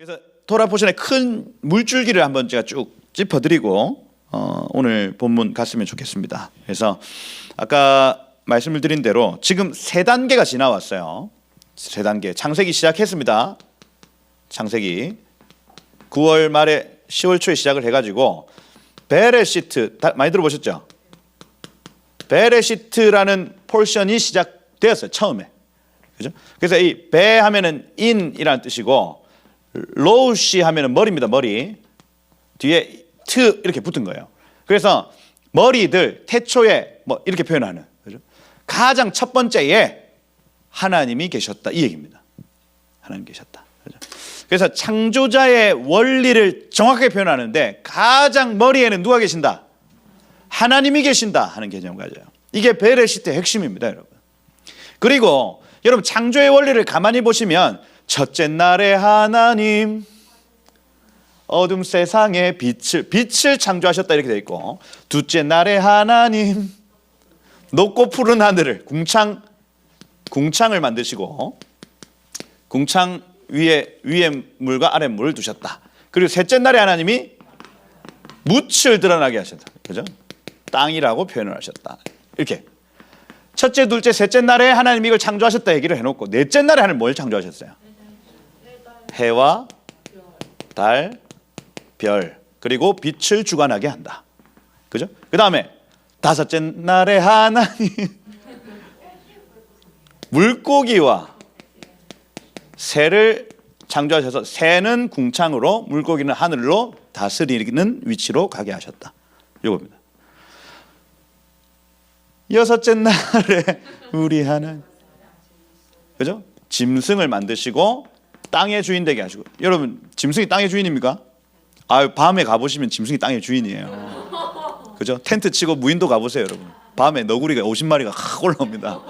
그래서 토라 포션의 큰 물줄기를 한번 제가 쭉 짚어드리고 오늘 본문 갔으면 좋겠습니다. 그래서 아까 말씀을 드린 대로 지금 세 단계가 지나왔어요. 세 단계. 창세기 시작했습니다. 창세기 9월 말에 10월 초에 시작을 해가지고 베레시트 많이 들어보셨죠? 베레시트라는 포션이 시작되었어요. 처음에. 그죠? 그래서 이 베 하면은 인이라는 뜻이고 로우시 하면은 머리입니다. 머리. 뒤에 트 이렇게 붙은 거예요. 그래서 머리들 태초에 뭐 이렇게 표현하는 그죠? 가장 첫 번째에 하나님이 계셨다 이 얘기입니다. 하나님 계셨다. 그죠? 그래서 창조자의 원리를 정확하게 표현하는데 가장 머리에는 누가 계신다? 하나님이 계신다 하는 개념을 가져요. 이게 베레시트의 핵심입니다, 여러분. 그리고 여러분 창조의 원리를 가만히 보시면 첫째 날에 하나님 어둠 세상에 빛을 창조하셨다 이렇게 돼 있고, 둘째 날에 하나님 높고 푸른 하늘을 궁창을 만드시고 궁창 위에 물과 아래 물을 두셨다. 그리고 셋째 날에 하나님이 묻을 드러나게 하셨다. 그죠? 땅이라고 표현을 하셨다. 이렇게 첫째, 둘째, 셋째 날에 하나님이 이걸 창조하셨다 얘기를 해놓고 넷째 날에 하나님 뭘 창조하셨어요? 해와 달, 별, 그리고 빛을 주관하게 한다. 그죠? 그 다음에 다섯째 날에 하나님 물고기와 새를 창조하셔서 새는 궁창으로 물고기는 하늘로 다스리는 위치로 가게 하셨다. 이겁니다. 여섯째 날에 우리 하나님, 그죠? 짐승을 만드시고 땅의 주인 되게 하시고. 여러분 짐승이 땅의 주인입니까? 밤에 가보시면 짐승이 땅의 주인이에요. 그죠? 텐트 치고 무인도 가보세요, 여러분. 밤에 너구리가 50마리가 확 올라옵니다.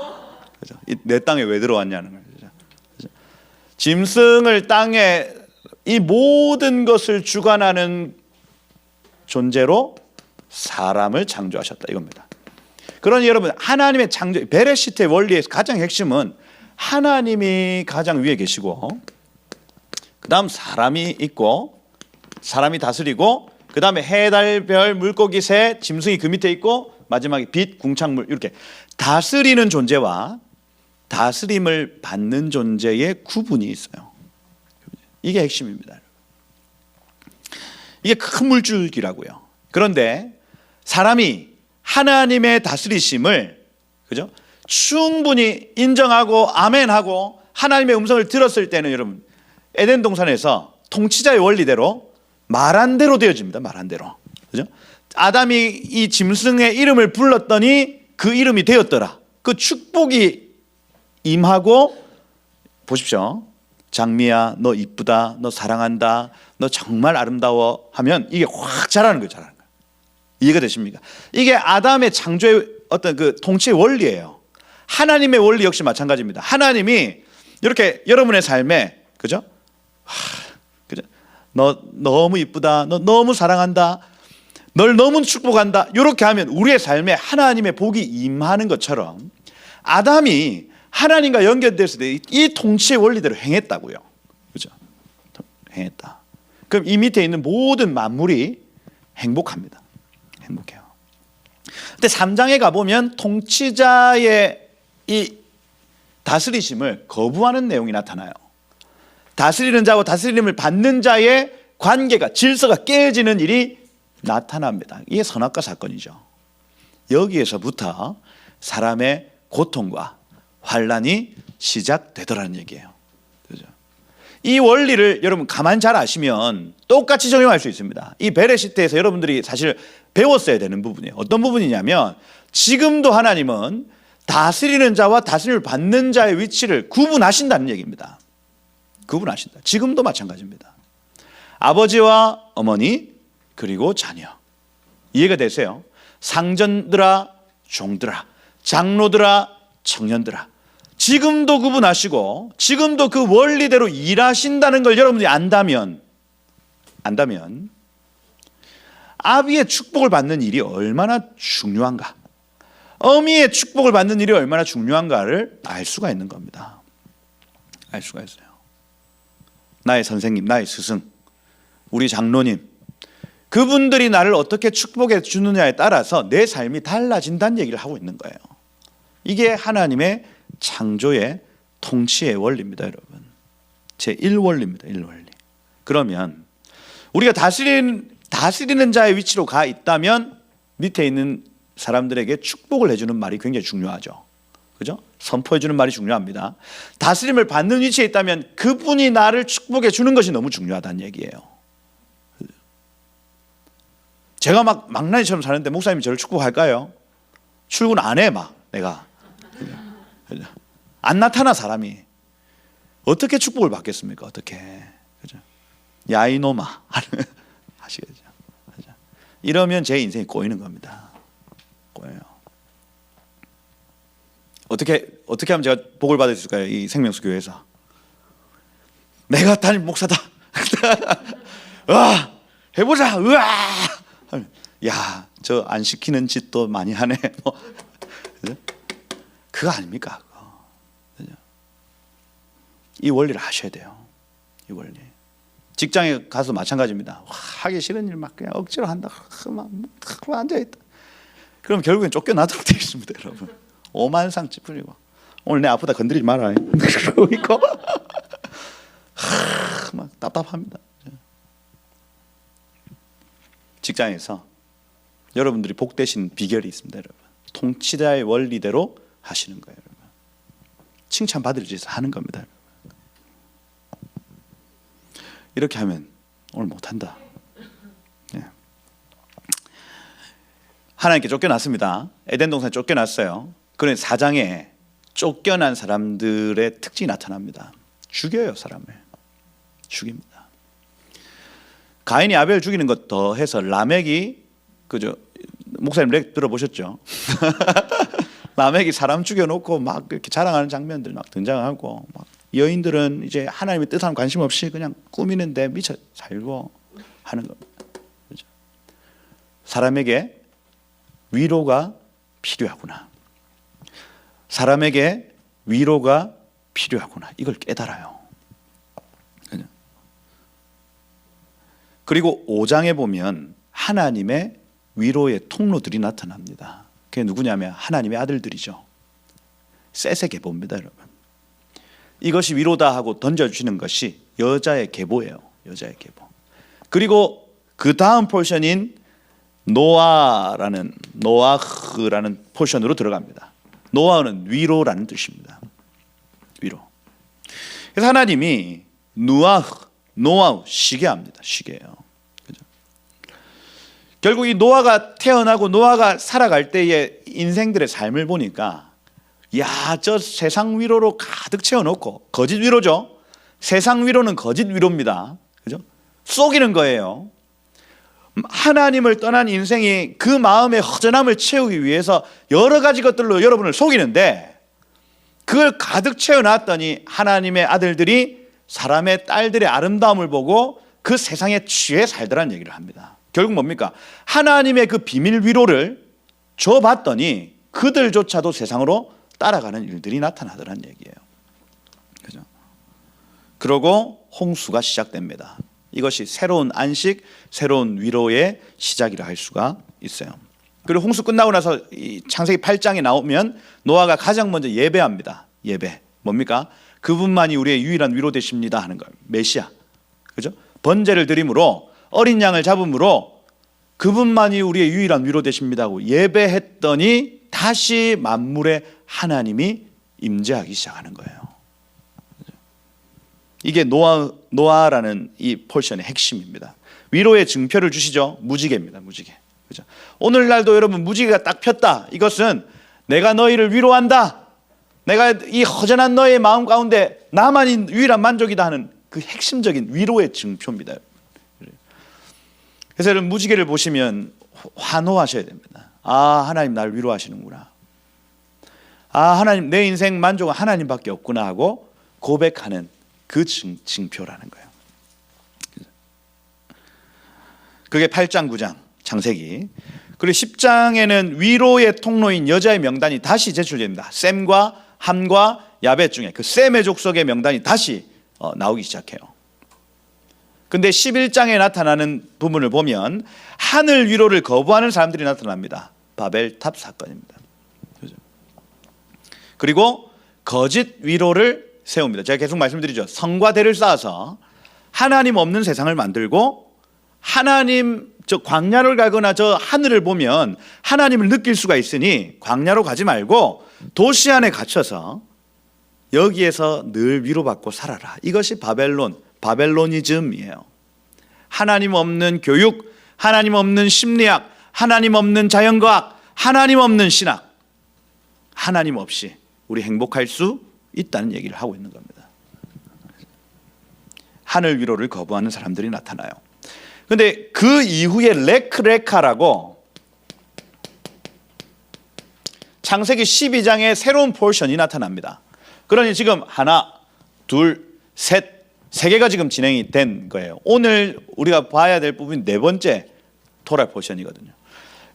그죠? 내 땅에 왜 들어왔냐는 거죠. 그죠? 짐승을 땅에 이 모든 것을 주관하는 존재로 사람을 창조하셨다 이겁니다. 그러니 여러분 하나님의 창조 베레시트의 원리의 가장 핵심은 하나님이 가장 위에 계시고 그 다음 사람이 있고 사람이 다스리고 그 다음에 해, 달, 별, 물고기, 새, 짐승이 그 밑에 있고 마지막에 빛, 궁창물 이렇게 다스리는 존재와 다스림을 받는 존재의 구분이 있어요. 이게 핵심입니다. 이게 큰 물줄기라고요. 그런데 사람이 하나님의 다스리심을 그죠? 충분히 인정하고 아멘하고 하나님의 음성을 들었을 때는 여러분 에덴 동산에서 통치자의 원리대로 말한 대로 되어집니다. 말한 대로. 그죠? 아담이 이 짐승의 이름을 불렀더니 그 이름이 되었더라. 그 축복이 임하고 보십시오. 장미야 너 이쁘다. 너 사랑한다. 너 정말 아름다워 하면 이게 확 자라는 거예요. 자라는 거예요. 이해가 되십니까? 이게 아담의 창조의 어떤 그 통치의 원리예요. 하나님의 원리 역시 마찬가지입니다. 하나님이 이렇게 여러분의 삶에 그죠? 그죠? 너 너무 이쁘다. 너 너무 사랑한다. 널 너무 축복한다. 이렇게 하면 우리의 삶에 하나님의 복이 임하는 것처럼 아담이 하나님과 연결됐을 때 이 통치의 원리대로 행했다고요. 그죠? 행했다. 그럼 이 밑에 있는 모든 만물이 행복합니다. 행복해요. 근데 3장에 가보면 통치자의 이 다스리심을 거부하는 내용이 나타나요. 다스리는 자와 다스림을 받는 자의 관계가 질서가 깨지는 일이 나타납니다. 이게 선악과 사건이죠. 여기에서부터 사람의 고통과 환란이 시작되더라는 얘기예요. 그죠? 이 원리를 여러분 가만 잘 아시면 똑같이 적용할 수 있습니다. 이 베레시트에서 여러분들이 사실 배웠어야 되는 부분이에요. 어떤 부분이냐면 지금도 하나님은 다스리는 자와 다스림을 받는 자의 위치를 구분하신다는 얘기입니다. 구분하신다. 지금도 마찬가지입니다. 아버지와 어머니 그리고 자녀. 이해가 되세요? 상전들아 종들아 장로들아 청년들아. 지금도 구분하시고 지금도 그 원리대로 일하신다는 걸 여러분들이 안다면 아비의 축복을 받는 일이 얼마나 중요한가, 어미의 축복을 받는 일이 얼마나 중요한가를 알 수가 있는 겁니다. 알 수가 있어요. 나의 선생님, 나의 스승, 우리 장로님, 그분들이 나를 어떻게 축복해 주느냐에 따라서 내 삶이 달라진다는 얘기를 하고 있는 거예요. 이게 하나님의 창조의 통치의 원리입니다, 여러분. 제1원리입니다. 1원리. 그러면 우리가 다스리는 자의 위치로 가 있다면 밑에 있는 사람들에게 축복을 해주는 말이 굉장히 중요하죠. 그죠? 선포해주는 말이 중요합니다. 다스림을 받는 위치에 있다면 그분이 나를 축복해 주는 것이 너무 중요하다는 얘기예요. 제가 막 망나니처럼 사는데 목사님이 저를 축복할까요? 출근 안 해, 막 내가. 안 나타나 사람이. 어떻게 축복을 받겠습니까? 어떻게. 그죠? 야 이놈아 하시겠죠. 그죠? 이러면 제 인생이 꼬이는 겁니다. 꼬여요. 어떻게 하면 제가 복을 받을 수 있을까요? 이 생명수 교회에서. 내가 담임 목사다. 와, 해보자. 우와. 야, 저 안 시키는 짓도 많이 하네. 뭐. 그거 아닙니까? 그거. 이 원리를 하셔야 돼요. 이 원리. 직장에 가서 마찬가지입니다. 와, 하기 싫은 일 막 그냥 억지로 한다. 막 앉아있다. 그럼 결국엔 쫓겨나도록 되어 있습니다, 여러분. 오만상 찌푸리고 오늘 내 아프다 건드리지 마라. 그러고 막 답답합니다. 직장에서 여러분들이 복되신 비결이 있습니다, 여러분. 통치자의 원리대로 하시는 거예요, 여러분. 칭찬받을 짓을 하는 겁니다, 여러분. 이렇게 하면 오늘 못한다. 네. 하나님께 쫓겨났습니다. 에덴 동산에 쫓겨났어요. 그런 사장에 쫓겨난 사람들의 특징이 나타납니다. 죽여요, 사람을. 죽입니다. 가인이 아벨 죽이는 것 더해서 라멕이, 그죠? 목사님 렉 들어보셨죠? 라멕이 사람 죽여놓고 막 이렇게 자랑하는 장면들 막 등장하고, 막 여인들은 이제 하나님의 뜻하는 관심 없이 그냥 꾸미는데 미쳐 살고 하는 겁니다. 그죠? 사람에게 위로가 필요하구나. 사람에게 위로가 필요하구나. 이걸 깨달아요. 그죠? 그리고 5장에 보면 하나님의 위로의 통로들이 나타납니다. 그게 누구냐면 하나님의 아들들이죠. 셋의 계보입니다, 여러분. 이것이 위로다 하고 던져주시는 것이 여자의 계보예요. 여자의 계보. 그리고 그 다음 포션인 노아흐라는 포션으로 들어갑니다. 노아는 위로라는 뜻입니다. 위로. 그래서 하나님이 노아흐 쉬게 합니다. 쉬게요. 그죠? 결국 이 노아가 태어나고 노아가 살아갈 때의 인생들의 삶을 보니까, 야, 저 세상 위로로 가득 채워놓고, 거짓 위로죠. 세상 위로는 거짓 위로입니다. 그죠? 속이는 거예요. 하나님을 떠난 인생이 그 마음의 허전함을 채우기 위해서 여러 가지 것들로 여러분을 속이는데, 그걸 가득 채워놨더니 하나님의 아들들이 사람의 딸들의 아름다움을 보고 그 세상에 취해 살더라는 얘기를 합니다. 결국 뭡니까? 하나님의 그 비밀 위로를 줘봤더니 그들조차도 세상으로 따라가는 일들이 나타나더라는 얘기예요. 그죠? 그러고 홍수가 시작됩니다. 이것이 새로운 안식, 새로운 위로의 시작이라 할 수가 있어요. 그리고 홍수 끝나고 나서 이 창세기 8장에 나오면 노아가 가장 먼저 예배합니다. 예배. 뭡니까? 그분만이 우리의 유일한 위로 되십니다 하는 거예요. 메시아. 그죠? 번제를 드림으로, 어린 양을 잡음으로 그분만이 우리의 유일한 위로 되십니다 하고 예배했더니 다시 만물의 하나님이 임재하기 시작하는 거예요. 이게 노아라는 이 포션의 핵심입니다. 위로의 증표를 주시죠. 무지개입니다. 무지개. 그죠? 오늘날도 여러분 무지개가 딱 폈다. 이것은 내가 너희를 위로한다. 내가 이 허전한 너의 마음 가운데 나만이 유일한 만족이다 하는 그 핵심적인 위로의 증표입니다. 그래서 여러분 무지개를 보시면 환호하셔야 됩니다. 아, 하나님 나를 위로하시는구나. 아, 하나님 내 인생 만족은 하나님밖에 없구나 하고 고백하는 그 징표라는 거예요. 그게 8장 9장 창세기. 그리고 10장에는 위로의 통로인 여자의 명단이 다시 제출됩니다. 셈과 함과 야벳 중에 그 셈의 족속의 명단이 다시 나오기 시작해요. 근데 11장에 나타나는 부분을 보면 하늘 위로를 거부하는 사람들이 나타납니다. 바벨탑 사건입니다. 그리고 거짓 위로를 세웁니다. 제가 계속 말씀드리죠. 성과 대를 쌓아서 하나님 없는 세상을 만들고, 하나님 저 광야를 가거나 저 하늘을 보면 하나님을 느낄 수가 있으니 광야로 가지 말고 도시 안에 갇혀서 여기에서 늘 위로받고 살아라. 이것이 바벨로니즘이에요. 하나님 없는 교육, 하나님 없는 심리학, 하나님 없는 자연과학, 하나님 없는 신학, 하나님 없이 우리 행복할 수 있다는 얘기를 하고 있는 겁니다. 하늘 위로를 거부하는 사람들이 나타나요. 그런데 그 이후에 레크레카라고 창세기 12장에 새로운 포션이 나타납니다. 그러니 지금 하나, 둘, 셋, 세 개가 지금 진행이 된 거예요. 오늘 우리가 봐야 될 부분이 네 번째 토라 포션이거든요.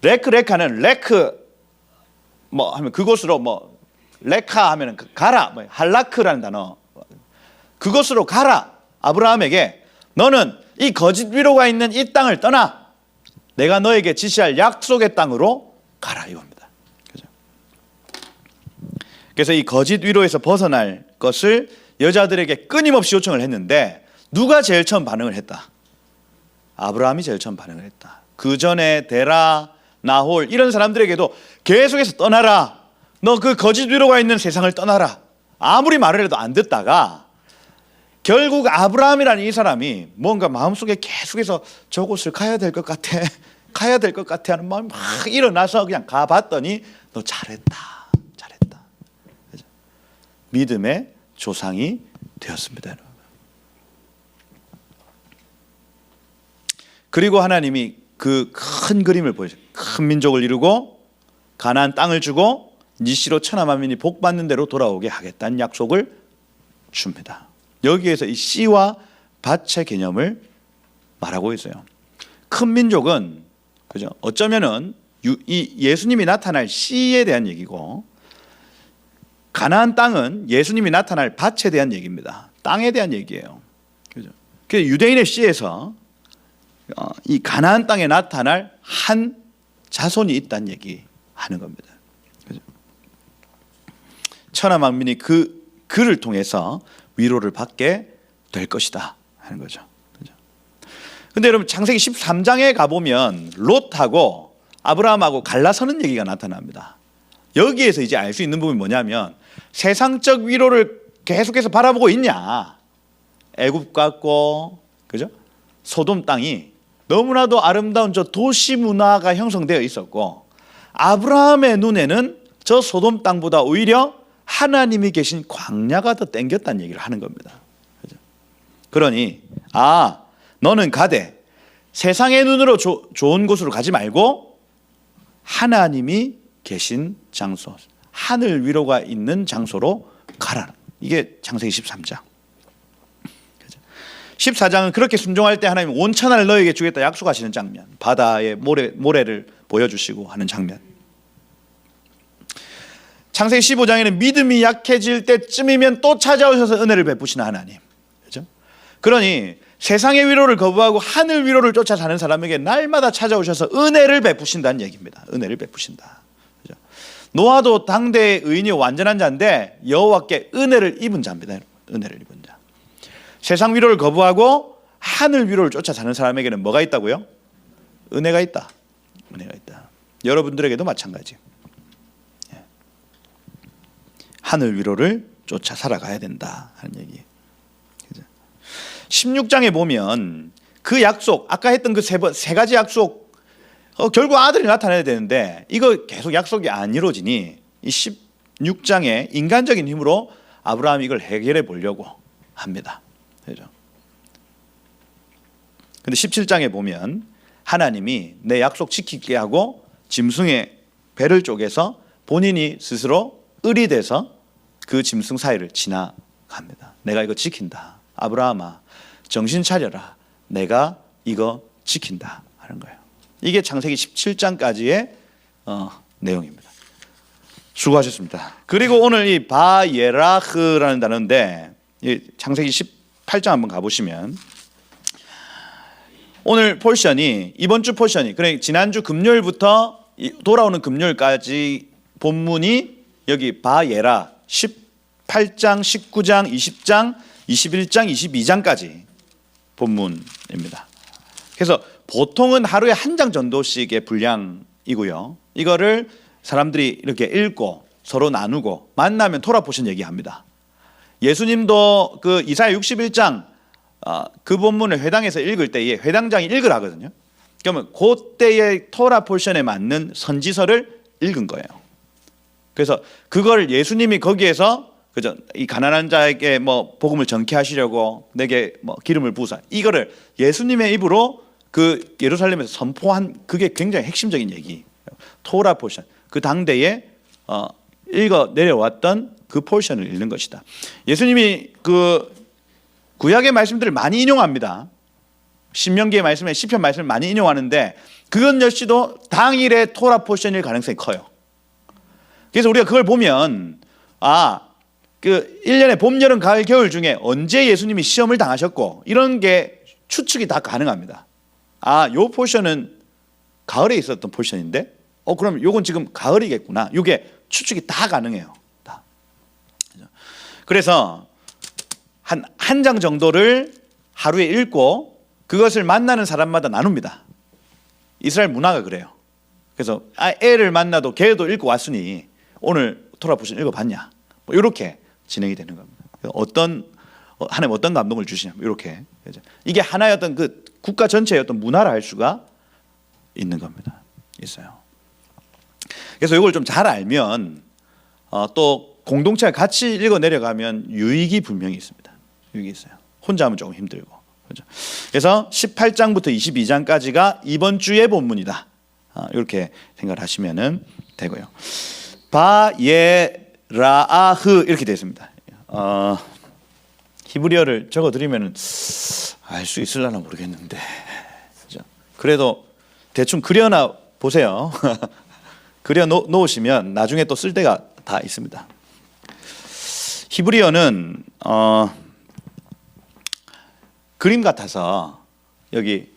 레크레카는 레크 뭐 하면 그곳으로 뭐 레카 하면은 가라, 뭐 할라크라는 단어, 그곳으로 가라. 아브라함에게 너는 이 거짓 위로가 있는 이 땅을 떠나 내가 너에게 지시할 약속의 땅으로 가라 이겁니다. 그죠? 그래서 이 거짓 위로에서 벗어날 것을 여자들에게 끊임없이 요청을 했는데 누가 제일 처음 반응을 했다? 아브라함이 제일 처음 반응을 했다. 그 전에 데라, 나홀 이런 사람들에게도 계속해서 떠나라. 너 그 거짓 위로가 있는 세상을 떠나라. 아무리 말을 해도 안 듣다가 결국 아브라함이라는 이 사람이 뭔가 마음속에 계속해서 저곳을 가야 될 것 같아. 가야 될 것 같아 하는 마음이 막 일어나서 그냥 가봤더니 너 잘했다. 잘했다. 그죠? 믿음의 조상이 되었습니다. 그리고 하나님이 그 큰 그림을 보여줘요. 큰 민족을 이루고 가나안 땅을 주고 니시로 천하 만민이 복 받는 대로 돌아오게 하겠다는 약속을 줍니다. 여기에서 이 씨와 밭의 개념을 말하고 있어요. 큰 민족은 그죠? 어쩌면은 이 예수님이 나타날 씨에 대한 얘기고, 가나안 땅은 예수님이 나타날 밭에 대한 얘기입니다. 땅에 대한 얘기예요. 그죠? 그래서 유대인의 씨에서 이 가나안 땅에 나타날 한 자손이 있다는 얘기하는 겁니다. 그죠? 천하 만민이 그를 통해서 위로를 받게 될 것이다 하는 거죠. 그죠? 근데 여러분 창세기 13장에 가보면 롯하고 아브라함하고 갈라서는 얘기가 나타납니다. 여기에서 이제 알 수 있는 부분이 뭐냐면 세상적 위로를 계속해서 바라보고 있냐. 애굽 같고 그죠? 소돔 땅이 너무나도 아름다운 저 도시 문화가 형성되어 있었고, 아브라함의 눈에는 저 소돔 땅보다 오히려 하나님이 계신 광야가 더 땡겼다는 얘기를 하는 겁니다. 그죠? 그러니 너는 가되 세상의 눈으로 좋은 곳으로 가지 말고 하나님이 계신 장소, 하늘 위로가 있는 장소로 가라. 이게 창세기 13장. 14장은 그렇게 순종할 때 하나님 온천하를 너에게 주겠다 약속하시는 장면, 바다의 모래를 보여주시고 하는 장면. 창세기 15장에는 믿음이 약해질 때쯤이면 또 찾아오셔서 은혜를 베푸시는 하나님. 그렇죠? 그러니 세상의 위로를 거부하고 하늘 위로를 쫓아 사는 사람에게 날마다 찾아오셔서 은혜를 베푸신다는 얘기입니다. 은혜를 베푸신다. 그렇죠? 노아도 당대의 의인이 완전한 자인데 여호와께 은혜를 입은 자입니다. 은혜를 입은 자. 세상 위로를 거부하고 하늘 위로를 쫓아 사는 사람에게는 뭐가 있다고요? 은혜가 있다. 은혜가 있다. 여러분들에게도 마찬가지. 하늘 위로를 쫓아 살아가야 된다 하는 얘기. 16장에 보면 그 약속, 아까 했던 그 세 가지 약속, 결국 아들이 나타나야 되는데 이거 계속 약속이 안 이루어지니 이 16장에 인간적인 힘으로 아브라함이 이걸 해결해 보려고 합니다. 그렇죠? 근데 17장에 보면 하나님이 내 약속 지키게 하고 짐승의 배를 쪼개서 본인이 스스로 을이 돼서 그 짐승 사이를 지나갑니다. 내가 이거 지킨다. 아브라함아, 정신 차려라. 내가 이거 지킨다 하는 거예요. 이게 창세기 17장까지의 내용입니다. 수고하셨습니다. 그리고 오늘 이 바예라흐라는 단어인데, 이 창세기 18장 한번 가보시면 오늘 포션이 이번 주 포션이 그래 지난주 금요일부터 돌아오는 금요일까지 본문이 여기 바예라 18장, 19장, 20장, 21장, 22장까지 본문입니다. 그래서 보통은 하루에 한 장 정도씩의 분량이고요. 이거를 사람들이 이렇게 읽고 서로 나누고 만나면 토라 포션 얘기합니다. 예수님도 그 이사야 61장 그 본문을 회당에서 읽을 때에 회당장이 읽으라거든요. 그러면 그때의 토라 포션에 맞는 선지서를 읽은 거예요. 그래서 그걸 예수님이 거기에서 그죠? 이 가난한 자에게 뭐 복음을 전케 하시려고 내게 뭐 기름을 부으사 이거를 예수님의 입으로 그 예루살렘에서 선포한 그게 굉장히 핵심적인 얘기. 토라 포션 그 당대에 읽어 내려왔던 그 포션을 읽는 것이다. 예수님이 그 구약의 말씀들을 많이 인용합니다. 신명기의 말씀에 시편 말씀을 많이 인용하는데 그것 역시도 당일의 토라 포션일 가능성이 커요. 그래서 우리가 그걸 보면 그 1년에 봄, 여름, 가을, 겨울 중에 언제 예수님이 시험을 당하셨고 이런 게 추측이 다 가능합니다. 요 포션은 가을에 있었던 포션인데 그럼 요건 지금 가을이겠구나. 요게 추측이 다 가능해요. 다. 그래서 한 장 정도를 하루에 읽고 그것을 만나는 사람마다 나눕니다. 이스라엘 문화가 그래요. 그래서 애를 만나도 걔도 읽고 왔으니 오늘 토라 포션 읽어봤냐? 뭐 이렇게 진행이 되는 겁니다. 하나님 어떤 감동을 주시냐? 이렇게 이게 하나의 어떤 그 국가 전체의 어떤 문화를 할 수가 있는 겁니다. 있어요. 그래서 이걸 좀 잘 알면 또 공동체가 같이 읽어 내려가면 유익이 분명히 있습니다. 유익이 있어요. 혼자 하면 조금 힘들고. 그렇죠? 그래서 18장부터 22장까지가 이번 주의 본문이다. 이렇게 생각을 하시면 되고요. 바예라아흐 이렇게 되어 있습니다. 히브리어를 적어드리면 알 수 있을려나 모르겠는데 그렇죠? 그래도 대충 그려나 보세요. 그려 놓으시면 나중에 또 쓸 데가 다 있습니다. 히브리어는 그림 같아서 여기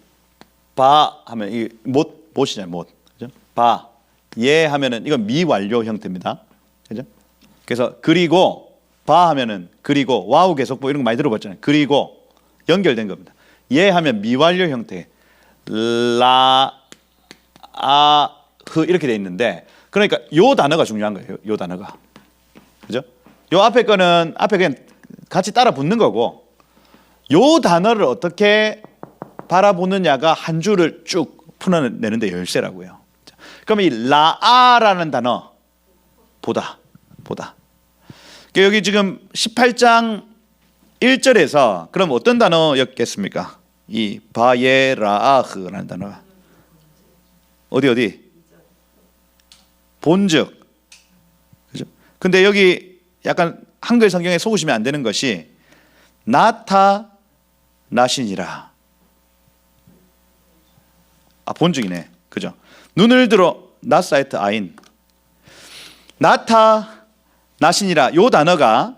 바 하면 이 못이잖아요. 못. 그죠? 바. 예 하면은 이건 미완료 형태입니다. 그죠? 그래서 그리고 바 하면은 그리고 와우 계속보 이런 거 많이 들어봤잖아요. 그리고 연결된 겁니다. 예 하면 미완료 형태. 흐 이렇게 돼 있는데 그러니까 요 단어가 중요한 거예요. 요 단어가. 그죠? 요 앞에 거는 앞에 그냥 같이 따라 붙는 거고 요 단어를 어떻게 바라보느냐가 한 줄을 쭉 풀어내는데 열쇠라고요. 그럼 이 라아라는 단어 보다. 여기 지금 18장 1절에서 그럼 어떤 단어였겠습니까? 이 바예라아흐라는 단어가 어디 본즉. 그죠? 근데 여기 약간 한글 성경에 속으시면 안 되는 것이 나타나시니라. 본즉이네. 그죠? 눈을 들어 나사이트 아인. 나타나시니라. 요 단어가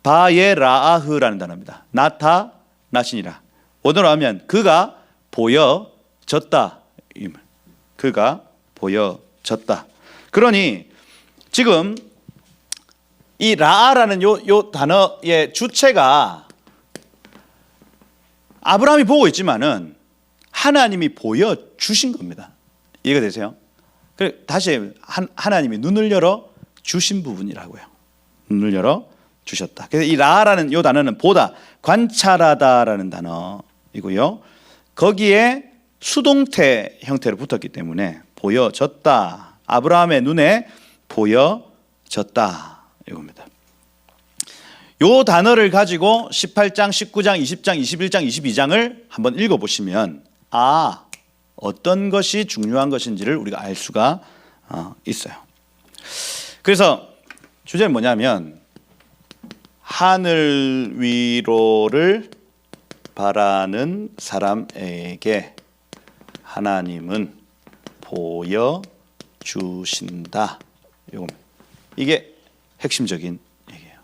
바예라아흐라는 단어입니다. 나타나시니라. 원어로 하면 그가 보여졌다. 그가 보여졌다. 그러니 지금 이 라아라는 요 단어의 주체가 아브라함이 보고 있지만은 하나님이 보여주신 겁니다. 이해가 되세요? 다시 하나님이 눈을 열어 주신 부분이라고요. 눈을 열어 주셨다. 그래서 이 라아라는 요 단어는 보다, 관찰하다라는 단어이고요. 거기에 수동태 형태로 붙었기 때문에 보여졌다. 아브라함의 눈에 보여졌다. 이겁니다. 요 단어를 가지고 18장, 19장, 20장, 21장, 22장을 한번 읽어보시면 어떤 것이 중요한 것인지를 우리가 알 수가 있어요. 그래서 주제는 뭐냐면 하늘 위로를 바라는 사람에게 하나님은 보여주신다. 이게 핵심적인 얘기예요.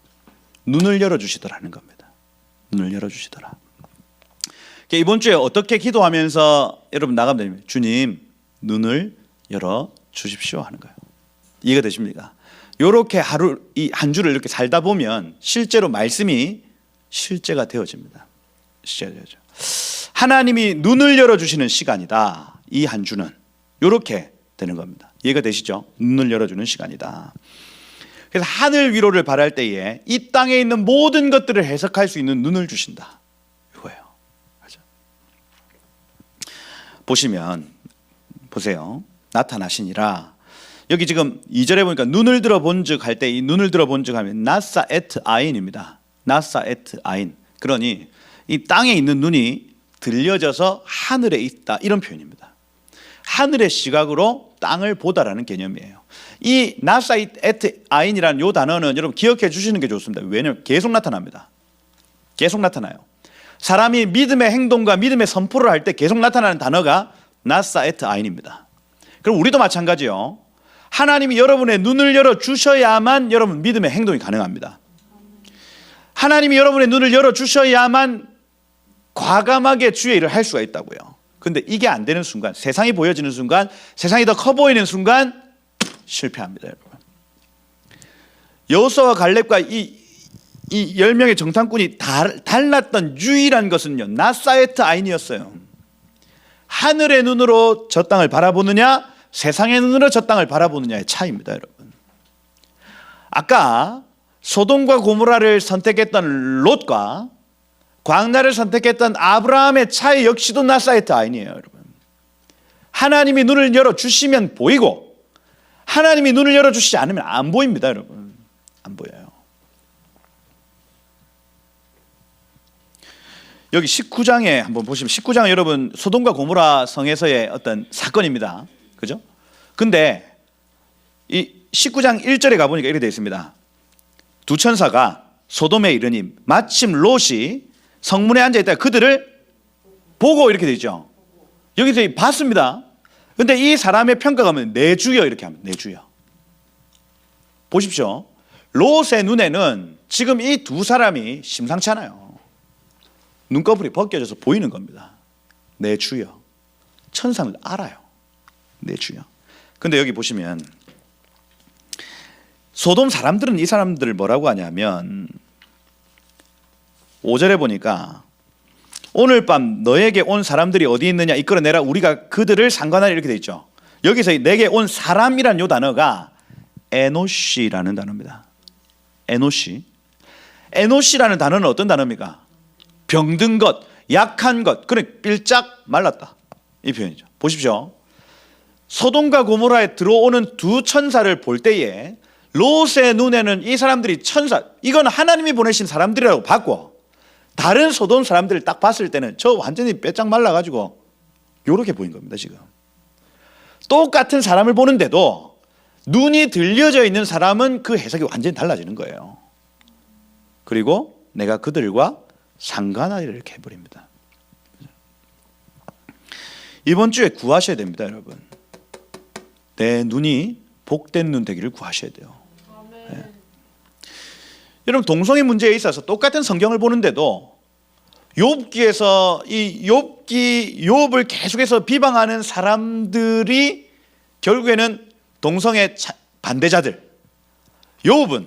눈을 열어주시더라는 겁니다. 눈을 열어주시더라. 이번 주에 어떻게 기도하면서 여러분 나가면 됩니다. 주님, 눈을 열어 주십시오 하는 거예요. 이해가 되십니까? 이렇게 하루 이 한 주를 이렇게 살다 보면 실제로 말씀이 실제가 되어집니다. 실제가 되어져. 하나님이 눈을 열어 주시는 시간이다. 이 한 주는 이렇게 되는 겁니다. 이해가 되시죠? 눈을 열어 주는 시간이다. 그래서 하늘 위로를 바랄 때에 이 땅에 있는 모든 것들을 해석할 수 있는 눈을 주신다. 이거예요. 맞아. 보세요. 나타나시니라. 여기 지금 2절에 보니까 눈을 들어 본즉 할 때 이 눈을 들어 본즉 하면 나사 에트 아인입니다. 나사 에트 아인. 그러니 이 땅에 있는 눈이 들려져서 하늘에 있다, 이런 표현입니다. 하늘의 시각으로 땅을 보다라는 개념이에요. 이 나사 에트 아인이라는 이 단어는 여러분 기억해 주시는 게 좋습니다. 왜냐하면 계속 나타납니다. 계속 나타나요. 사람이 믿음의 행동과 믿음의 선포를 할 때 계속 나타나는 단어가 나사 에트 아인입니다. 그럼 우리도 마찬가지요. 하나님이 여러분의 눈을 열어 주셔야만 여러분 믿음의 행동이 가능합니다. 하나님이 여러분의 눈을 열어 주셔야만 과감하게 주의 일을 할 수가 있다고요. 근데 이게 안 되는 순간, 세상이 보여지는 순간, 세상이 더 커 보이는 순간 실패합니다, 여러분. 여호수아와 갈렙과 이 10명의 정탐꾼이 달랐던 유일한 것은요, 나사에트 아인이었어요. 하늘의 눈으로 저 땅을 바라보느냐, 세상의 눈으로 저 땅을 바라보느냐의 차이입니다, 여러분. 아까 소돔과 고모라를 선택했던 롯과 광야를 선택했던 아브라함의 차이 역시도 나사에트 아인이에요, 여러분. 하나님이 눈을 열어 주시면 보이고 하나님이 눈을 열어 주시지 않으면 안 보입니다, 여러분. 안 보여요. 여기 19장에 한번 보시면 19장은 여러분 소돔과 고모라 성에서의 어떤 사건입니다. 그죠? 근데 이 19장 1절에 가보니까 이렇게 되어 있습니다. 두 천사가 소돔에 이르니 마침 롯이 성문에 앉아있다가 그들을 보고, 이렇게 되어 있죠. 여기서 봤습니다. 근데 이 사람의 평가가 뭐냐면 내 주여, 이렇게 하면 내 주여. 보십시오. 롯의 눈에는 지금 이 두 사람이 심상치 않아요. 눈꺼풀이 벗겨져서 보이는 겁니다. 내 주여. 천사는 알아요. 내 주여. 근데 여기 보시면 소돔 사람들은 이 사람들을 뭐라고 하냐면 5절에 보니까 오늘 밤 너에게 온 사람들이 어디 있느냐 이끌어내라, 우리가 그들을 상관하리, 이렇게 돼 있죠. 여기서 내게 온 사람이란 요 단어가 에노시라는 단어입니다. 에노시라는 단어는 어떤 단어입니까? 병든 것, 약한 것, 그래 삘짝 말랐다, 이 표현이죠. 보십시오. 소돔과 고모라에 들어오는 두 천사를 볼 때에 롯의 눈에는 이 사람들이 천사, 이건 하나님이 보내신 사람들이라고 봤고, 다른 소돔 사람들을 딱 봤을 때는 저 완전히 빼짝 말라가지고 이렇게 보인 겁니다. 지금 똑같은 사람을 보는데도 눈이 들려져 있는 사람은 그 해석이 완전히 달라지는 거예요. 그리고 내가 그들과 상관하리를 이렇게 해버립니다. 이번 주에 구하셔야 됩니다, 여러분. 내 눈이 복된 눈 되기를 구하셔야 돼요. 네. 여러분, 동성애 문제에 있어서 똑같은 성경을 보는데도 욥기에서 이 욥을 계속해서 비방하는 사람들이 결국에는 동성애 반대자들, 욥은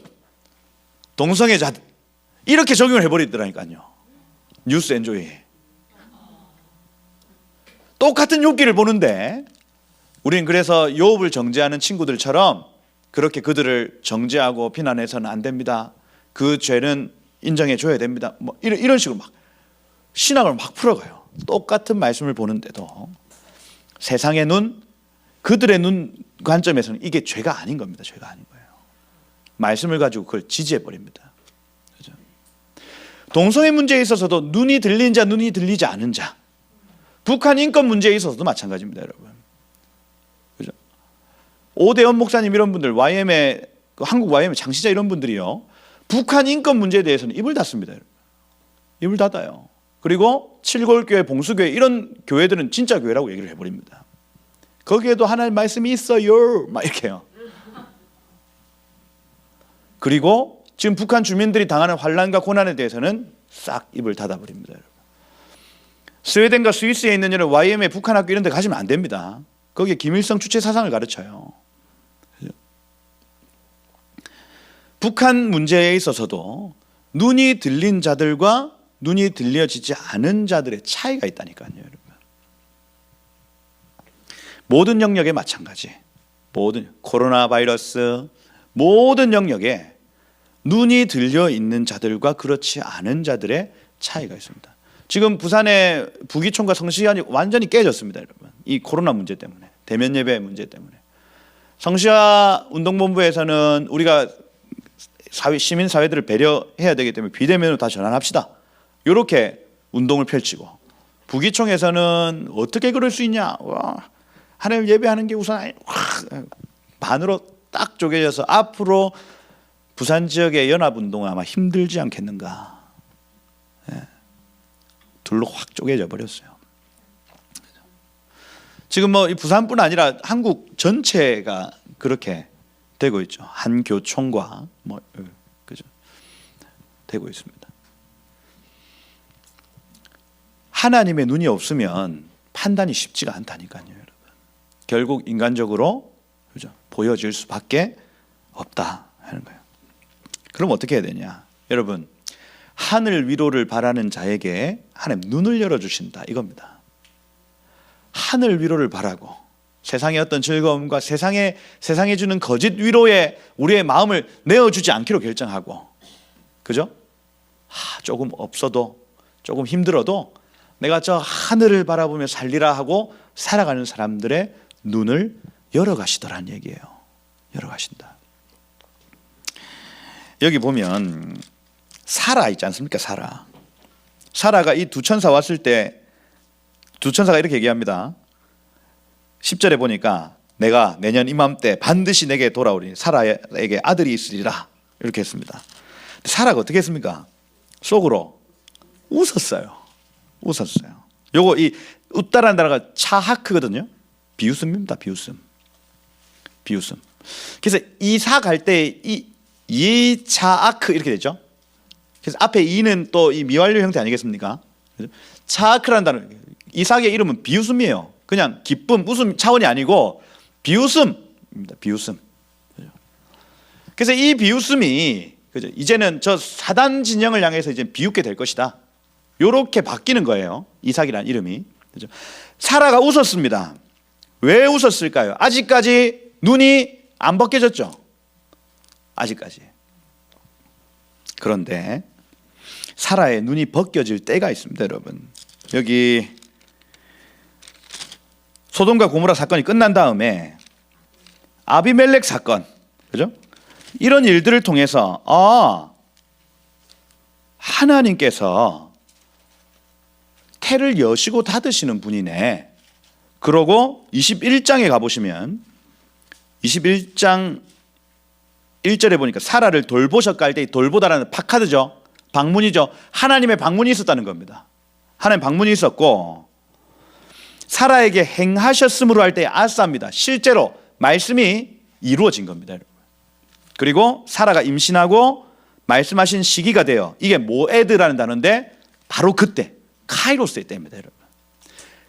동성애자들, 이렇게 적용을 해버리더라니까요. 뉴스 엔조이. 똑같은 욥기를 보는데 우리는 그래서 욥을 정죄하는 친구들처럼 그렇게 그들을 정죄하고 비난해서는 안 됩니다. 그 죄는 인정해 줘야 됩니다. 뭐 이런 식으로 막 신학을 막 풀어가요. 똑같은 말씀을 보는데도 세상의 눈, 그들의 눈 관점에서는 이게 죄가 아닌 겁니다. 죄가 아닌 거예요. 말씀을 가지고 그걸 지지해 버립니다. 그렇죠? 동성애 문제에 있어서도 눈이 들린 자, 눈이 들리지 않은 자, 북한 인권 문제에 있어서도 마찬가지입니다, 여러분. 그죠? 오대원 목사님 이런 분들, YM의 한국 YM의 장시자 이런 분들이요, 북한 인권 문제에 대해서는 입을 닫습니다. 여러분. 입을 닫아요. 그리고 칠골교회, 봉수교회 이런 교회들은 진짜 교회라고 얘기를 해버립니다. 거기에도 하나님 말씀이 있어요, 막 이렇게요. 그리고 지금 북한 주민들이 당하는 환난과 고난에 대해서는 싹 입을 닫아버립니다, 여러분. 스웨덴과 스위스에 있는 이런 YM의 북한 학교 이런 데 가시면 안 됩니다. 거기에 김일성 주체 사상을 가르쳐요. 북한 문제에 있어서도 눈이 들린 자들과 눈이 들려지지 않은 자들의 차이가 있다니까요, 여러분. 모든 영역에 마찬가지. 모든 코로나 바이러스 모든 영역에 눈이 들려 있는 자들과 그렇지 않은 자들의 차이가 있습니다. 지금 부산의 부기총과 성시안이 완전히 깨졌습니다, 여러분. 이 코로나 문제 때문에, 대면 예배 문제 때문에. 성시아 운동본부에서는 우리가 시민 사회들을 배려해야 되기 때문에 비대면으로 다 전환합시다. 이렇게 운동을 펼치고, 부기총에서는 어떻게 그럴 수 있냐? 와, 하나님 예배하는 게 우선 반으로 딱 쪼개져서 앞으로 부산 지역의 연합운동은 아마 힘들지 않겠는가. 둘로 확 쪼개져 버렸어요. 지금 뭐 이 부산뿐 아니라 한국 전체가 그렇게 되고 있죠. 한 교총과 그죠? 되고 있습니다. 하나님의 눈이 없으면 판단이 쉽지가 않다니까요, 여러분. 결국 인간적으로 그죠? 보여질 수밖에 없다 하는 거예요. 그럼 어떻게 해야 되냐? 여러분, 하늘 위로를 바라는 자에게 하나님 눈을 열어주신다 이겁니다. 하늘 위로를 바라고 세상의 어떤 즐거움과 세상에 주는 거짓 위로에 우리의 마음을 내어주지 않기로 결정하고, 그죠? 조금 없어도 조금 힘들어도 내가 저 하늘을 바라보며 살리라 하고 살아가는 사람들의 눈을 열어가시더란 얘기예요. 열어가신다. 여기 보면 사라 있지 않습니까? 사라가 이 두 천사 왔을 때 두 천사가 이렇게 얘기합니다. 10절에 보니까 내가 내년 이맘때 반드시 내게 돌아오리니 사라에게 아들이 있으리라 이렇게 했습니다. 사라가 어떻게 했습니까? 속으로 웃었어요. 요거 이 웃다라는 단어가 차하크거든요. 비웃음입니다. 비웃음. 그래서 이사 갈 때 이 차아크 이렇게 되죠. 그래서 앞에 이는 또 이 미완료 형태 아니겠습니까? 차아크라는 단어, 이삭의 이름은 비웃음이에요. 그냥 기쁨, 웃음 차원이 아니고 비웃음입니다. 비웃음. 그래서 이 비웃음이 그죠? 이제는 저 사단 진영을 향해서 이제 비웃게 될 것이다. 이렇게 바뀌는 거예요. 이삭이라는 이름이. 그죠? 사라가 웃었습니다. 왜 웃었을까요? 아직까지 눈이 안 벗겨졌죠. 아직까지. 그런데 사라의 눈이 벗겨질 때가 있습니다, 여러분. 여기 소돔과 고모라 사건이 끝난 다음에 아비멜렉 사건, 그죠? 이런 일들을 통해서 하나님께서 태를 여시고 닫으시는 분이네. 그러고 21장에 가보시면 21장 1절에 보니까 사라를 돌보셔 깔 때 돌보다라는 파카드죠. 방문이죠. 하나님의 방문이 있었다는 겁니다. 하나님 방문이 있었고 사라에게 행하셨음으로 할 때 아싸입니다. 실제로 말씀이 이루어진 겁니다, 여러분. 그리고 사라가 임신하고 말씀하신 시기가 돼요. 이게 모에드라는 단어인데 바로 그때 카이로스의 때입니다, 여러분.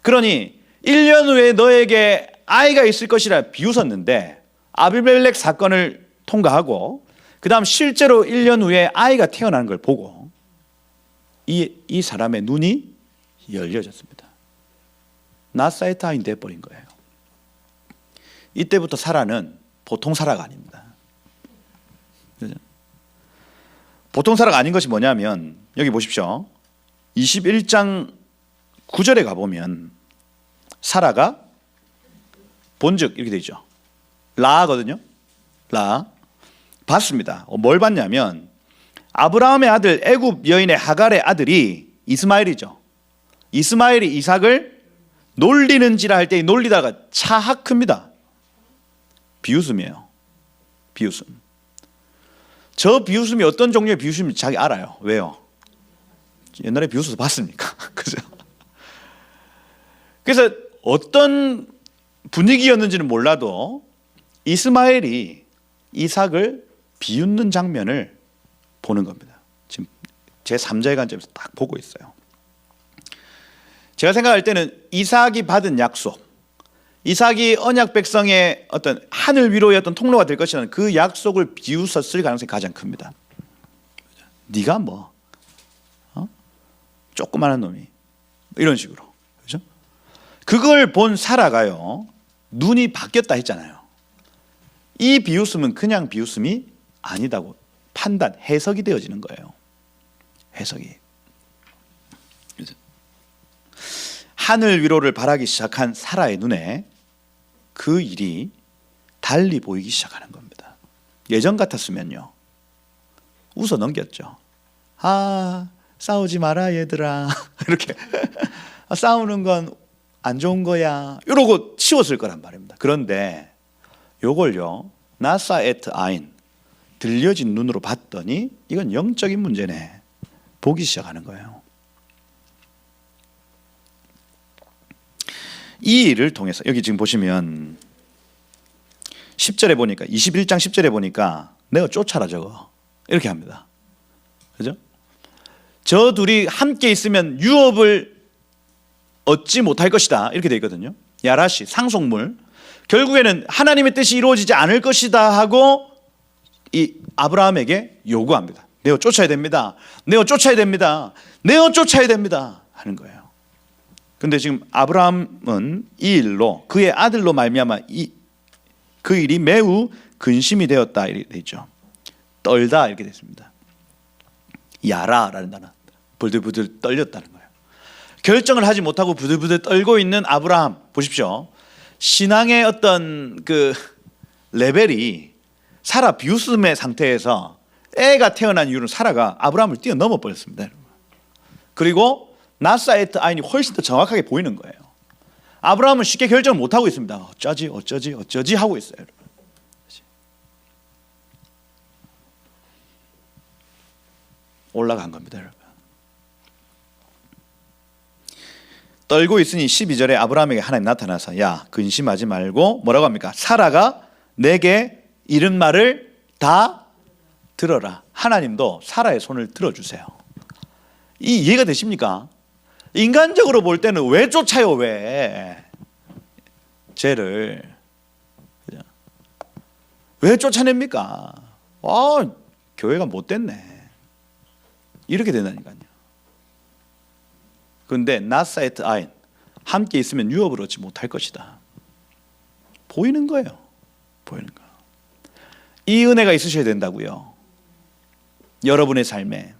그러니 1년 후에 너에게 아이가 있을 것이라 비웃었는데 아비멜렉 사건을 통과하고 그 다음 실제로 1년 후에 아이가 태어나는 걸 보고 이 사람의 눈이 열려졌습니다. 나사이타인 돼버린 거예요. 이때부터 사라는 보통 사라가 아닙니다. 보통 사라가 아닌 것이 뭐냐면 여기 보십시오. 21장 9절에 가보면 사라가 본즉 이렇게 되죠. 라거든요. 라 봤습니다. 뭘 봤냐면 아브라함의 아들 애굽 여인의 하갈의 아들이 이스마엘이죠. 이스마엘이 이삭을 놀리는지라 할 때 놀리다가 차하크입니다. 비웃음이에요. 비웃음. 저 비웃음이 어떤 종류의 비웃음인지 자기 알아요. 왜요? 옛날에 비웃어서 봤으니까. 그죠? 그래서 어떤 분위기였는지는 몰라도 이스마엘이 이삭을 비웃는 장면을 보는 겁니다. 지금 제 3자의 관점에서 딱 보고 있어요. 제가 생각할 때는 이삭이 받은 약속, 이삭이 언약 백성의 어떤 하늘 위로의 어떤 통로가 될 것이라는 그 약속을 비웃었을 가능성이 가장 큽니다. 네가 뭐 조그마한 놈이 이런 식으로, 그죠? 그걸 본 사라가요 눈이 바뀌었다 했잖아요. 이 비웃음은 그냥 비웃음이 아니다고 판단, 해석이 되어지는 거예요. 해석이. 하늘 위로를 바라기 시작한 사라의 눈에 그 일이 달리 보이기 시작하는 겁니다. 예전 같았으면요 웃어 넘겼죠. 아, 싸우지 마라 얘들아 이렇게 싸우는 건 안 좋은 거야 이러고 치웠을 거란 말입니다. 그런데 요걸요 나사 에트 아인, 들려진 눈으로 봤더니 이건 영적인 문제네, 보기 시작하는 거예요. 이 일을 통해서 여기 지금 보시면 10절에 보니까 21장 10절에 보니까 내가 쫓아라 저거 이렇게 합니다. 그죠? 저 둘이 함께 있으면 유업을 얻지 못할 것이다 이렇게 되어 있거든요. 야라시 상속물, 결국에는 하나님의 뜻이 이루어지지 않을 것이다 하고 이 아브라함에게 요구합니다. 내어 쫓아야 됩니다. 내어 쫓아야 됩니다. 내어 쫓아야 됩니다 하는 거예요. 근데 지금 아브라함은 이 일로 그의 아들로 말미암아 그 일이 매우 근심이 되었다 이렇게 되어 있죠. 떨다 이렇게 됐습니다. 야라라는 단어, 부들부들 떨렸다는 거예요. 결정을 하지 못하고 부들부들 떨고 있는 아브라함 보십시오. 신앙의 어떤 그 레벨이 사라 비웃음의 상태에서 애가 태어난 이유는 사라가 아브라함을 뛰어넘어 버렸습니다. 그리고 나사에트 아인이 훨씬 더 정확하게 보이는 거예요. 아브라함은 쉽게 결정을 못하고 있습니다. 어쩌지 하고 있어요. 여러분. 올라간 겁니다. 여러분. 떨고 있으니 12절에 아브라함에게 하나님 나타나서 야 근심하지 말고 뭐라고 합니까? 사라가 내게 이른 말을 다 들어라. 하나님도 사라의 손을 들어주세요. 이 이해가 되십니까? 인간적으로 볼 때는 왜 쫓아요? 왜 쟤를 왜 쫓아냅니까? 교회가 못됐네 이렇게 된다니까요. 그런데 나사에트 아인, 함께 있으면 유업을 얻지 못할 것이다. 보이는 거예요. 보이는 거. 이 은혜가 있으셔야 된다고요. 여러분의 삶에